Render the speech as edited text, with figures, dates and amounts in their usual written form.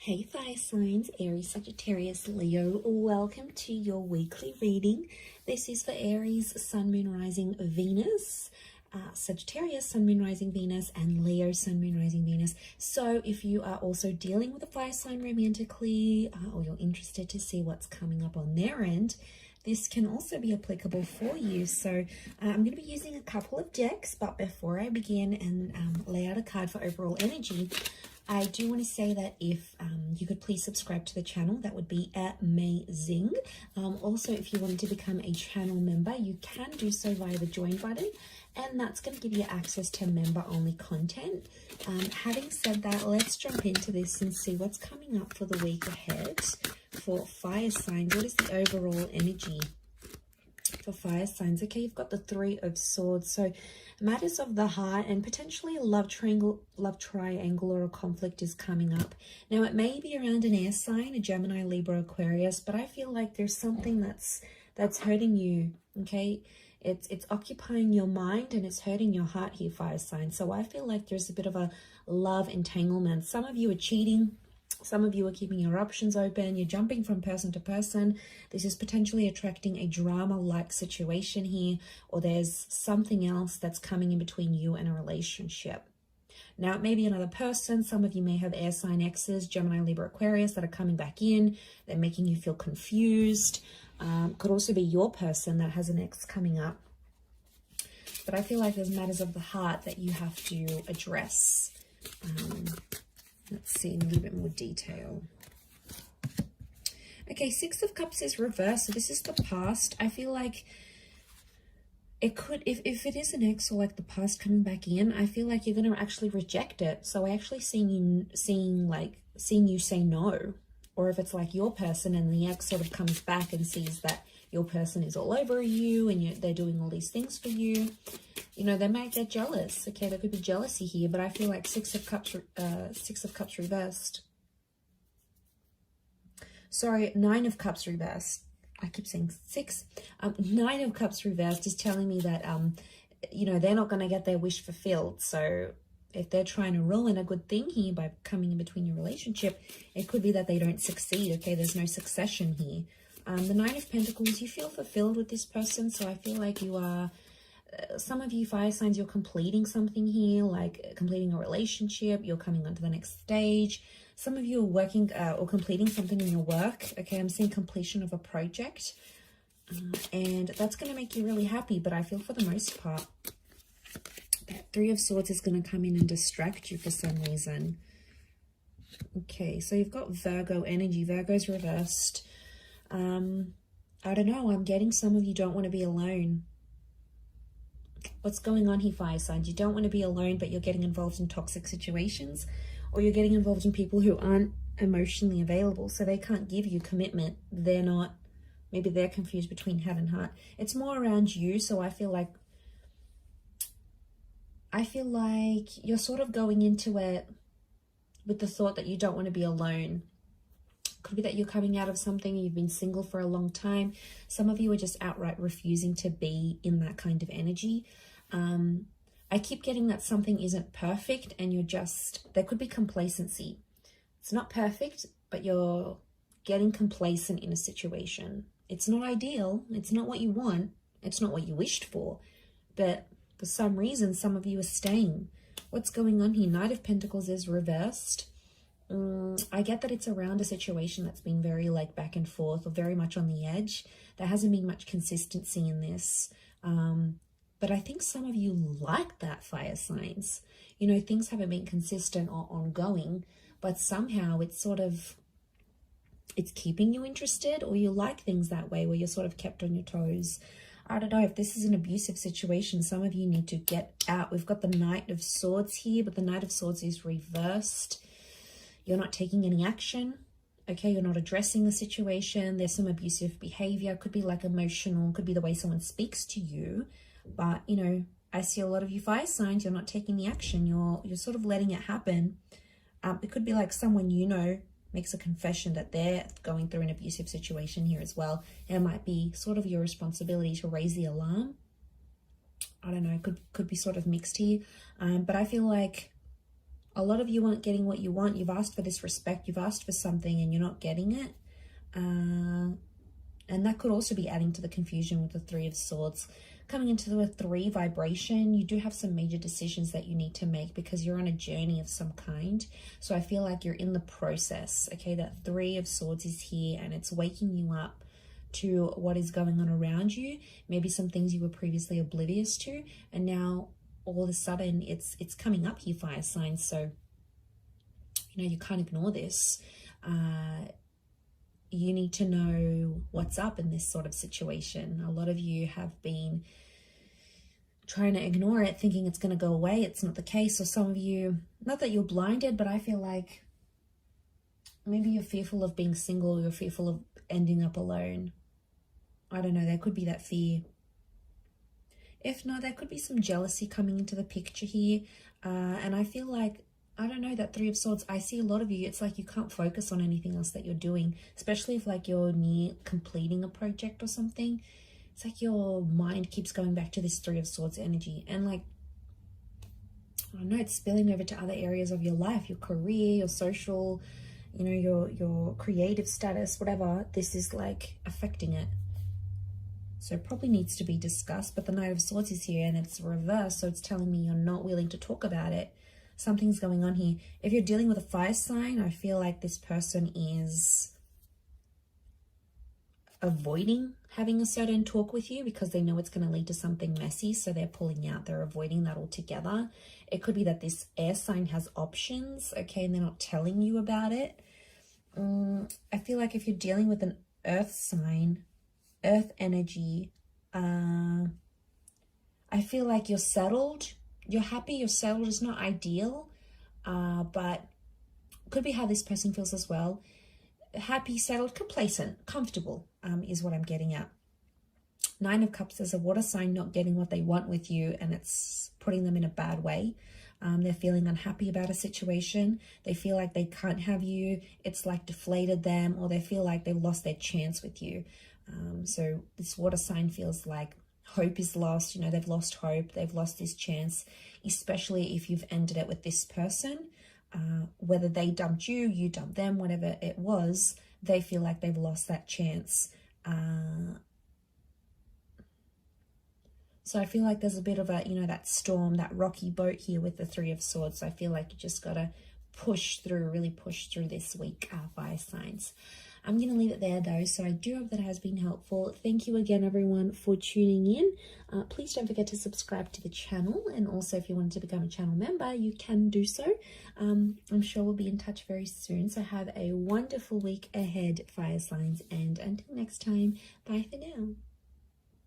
Hey fire signs, Aries, Sagittarius, Leo, welcome to your weekly reading. This is for Aries, Sun, Moon, Rising, Venus, Sagittarius, Sun, Moon, Rising, Venus, and Leo, Sun, Moon, Rising, Venus. So if you are also dealing with a fire sign romantically, or you're interested to see what's coming up on their end, this can also be applicable for you. So I'm going to be using a couple of decks, but before I begin and lay out a card for overall energy, I do want to say that if you could please subscribe to the channel, that would be amazing. Also, if you wanted to become a channel member, you can do so via the join button, and that's going to give you access to member-only content. Having said that, let's jump into this and see what's coming up for the week ahead for fire signs. What is the overall energy for fire signs? Okay, you've got the Three of Swords, so matters of the heart and potentially a love triangle or a conflict is coming up. Now it may be around an air sign, a Gemini, Libra, Aquarius, but I feel like there's something that's hurting you. Okay, it's occupying your mind and it's hurting your heart here, fire sign. So I feel like there's a bit of a love entanglement. Some of you are cheating. Some of you are keeping your options open. You're jumping from person to person. This is potentially attracting a drama-like situation here, or there's something else that's coming in between you and a relationship. Now, it may be another person. Some of you may have air sign exes, Gemini, Libra, Aquarius, that are coming back in. They're making you feel confused. Could also be your person that has an ex coming up. But I feel like there's matters of the heart that you have to address. Let's see in a little bit more detail. Okay, Six of Cups is reversed. So this is the past. I feel like it could, if it is an ex or like the past coming back in, I feel like you're going to actually reject it. So I actually seeing you say no. Or if it's like your person and the ex sort of comes back and sees that your person is all over you and they're doing all these things for you, you know, they might get jealous. Okay, there could be jealousy here, but I feel like Six of Cups reversed. Sorry, Nine of Cups reversed. I keep saying six. Nine of Cups reversed is telling me that, you know, they're not going to get their wish fulfilled. So if they're trying to ruin a good thing here by coming in between your relationship, it could be that they don't succeed. Okay, there's no succession here. The Nine of Pentacles, you feel fulfilled with this person. So I feel like you are, some of you fire signs, you're completing something here, like completing a relationship. You're coming on to the next stage. Some of you are working or completing something in your work. Okay, I'm seeing completion of a project. And that's going to make you really happy. But I feel for the most part, that Three of Swords is going to come in and distract you for some reason. Okay, so you've got Virgo energy. Virgo's reversed. I don't know. I'm getting some of you don't want to be alone. What's going on here, fire signs? You don't want to be alone, but you're getting involved in toxic situations, or you're getting involved in people who aren't emotionally available, so they can't give you commitment. They're not, maybe they're confused between head and heart. It's more around you, so I feel like you're sort of going into it with the thought that you don't want to be alone. Could be that you're coming out of something, you've been single for a long time. Some of you are just outright refusing to be in that kind of energy. I keep getting that something isn't perfect and you're just, there could be complacency. It's not perfect, but you're getting complacent in a situation. It's not ideal. It's not what you want. It's not what you wished for. But for some reason, some of you are staying. What's going on here? Knight of Pentacles is reversed. I get that it's around a situation that's been very like back and forth or very much on the edge. There hasn't been much consistency in this. But I think some of you like that, fire signs. You know, things haven't been consistent or ongoing, but somehow it's sort of, it's keeping you interested, or you like things that way where you're sort of kept on your toes. I don't know if this is an abusive situation. Some of you need to get out. We've got the Knight of Swords here, but the Knight of Swords is reversed. You're not taking any action. Okay, you're not addressing the situation. There's some abusive behavior. Could be like emotional, could be the way someone speaks to you. But, you know, I see a lot of you fire signs, you're not taking the action. You're sort of letting it happen. It could be like someone you know makes a confession that they're going through an abusive situation here as well. It might be sort of your responsibility to raise the alarm. I don't know, could be sort of mixed here. But I feel like A lot of you aren't getting what you want. You've asked for this respect. You've asked for something and you're not getting it. And that could also be adding to the confusion with the Three of Swords. Coming into the 3 vibration, you do have some major decisions that you need to make because you're on a journey of some kind. So I feel like you're in the process, okay? That 3 of Swords is here and it's waking you up to what is going on around you. Maybe some things you were previously oblivious to, and now all of a sudden it's coming up here, fire signs. So, you know, you can't ignore this. You need to know what's up in this sort of situation. A lot of you have been trying to ignore it, thinking it's going to go away. It's not the case. Or some of you, not that you're blinded, but I feel like maybe you're fearful of being single. You're fearful of ending up alone. I don't know. There could be that fear. If not, there could be some jealousy coming into the picture here. And I feel like, I don't know, that 3 of Swords, I see a lot of you, it's like you can't focus on anything else that you're doing, especially if like you're near completing a project or something. It's like your mind keeps going back to this 3 of Swords energy, and like, I don't know, it's spilling over to other areas of your life, your career, your social, you know, your creative status, whatever. This is like affecting it. So it probably needs to be discussed, but the Knight of Swords is here and it's reversed, so it's telling me you're not willing to talk about it. Something's going on here. If you're dealing with a fire sign, I feel like this person is avoiding having a certain talk with you because they know it's going to lead to something messy, so they're pulling out. They're avoiding that altogether. It could be that this air sign has options, okay, and they're not telling you about it. I feel like if you're dealing with an earth sign, earth energy, I feel like you're settled. You're happy, you're settled. It's not ideal, but could be how this person feels as well. Happy, settled, complacent, comfortable is what I'm getting at. 9 of Cups is a water sign not getting what they want with you, and it's putting them in a bad way. They're feeling unhappy about a situation. They feel like they can't have you. It's like deflated them, or they feel like they've lost their chance with you. So this water sign feels like hope is lost. You know, they've lost hope. They've lost this chance, especially if you've ended it with this person. Whether they dumped you, you dumped them, whatever it was, they feel like they've lost that chance. So I feel like there's a bit of a, you know, that storm, that rocky boat here with the 3 of Swords. So I feel like you just got to push through, really push through this week, fire signs. I'm going to leave it there though, so I do hope that has been helpful. Thank you again, everyone, for tuning in. Please don't forget to subscribe to the channel, and also if you wanted to become a channel member, you can do so. I'm sure we'll be in touch very soon, so have a wonderful week ahead, fire signs, and until next time, bye for now.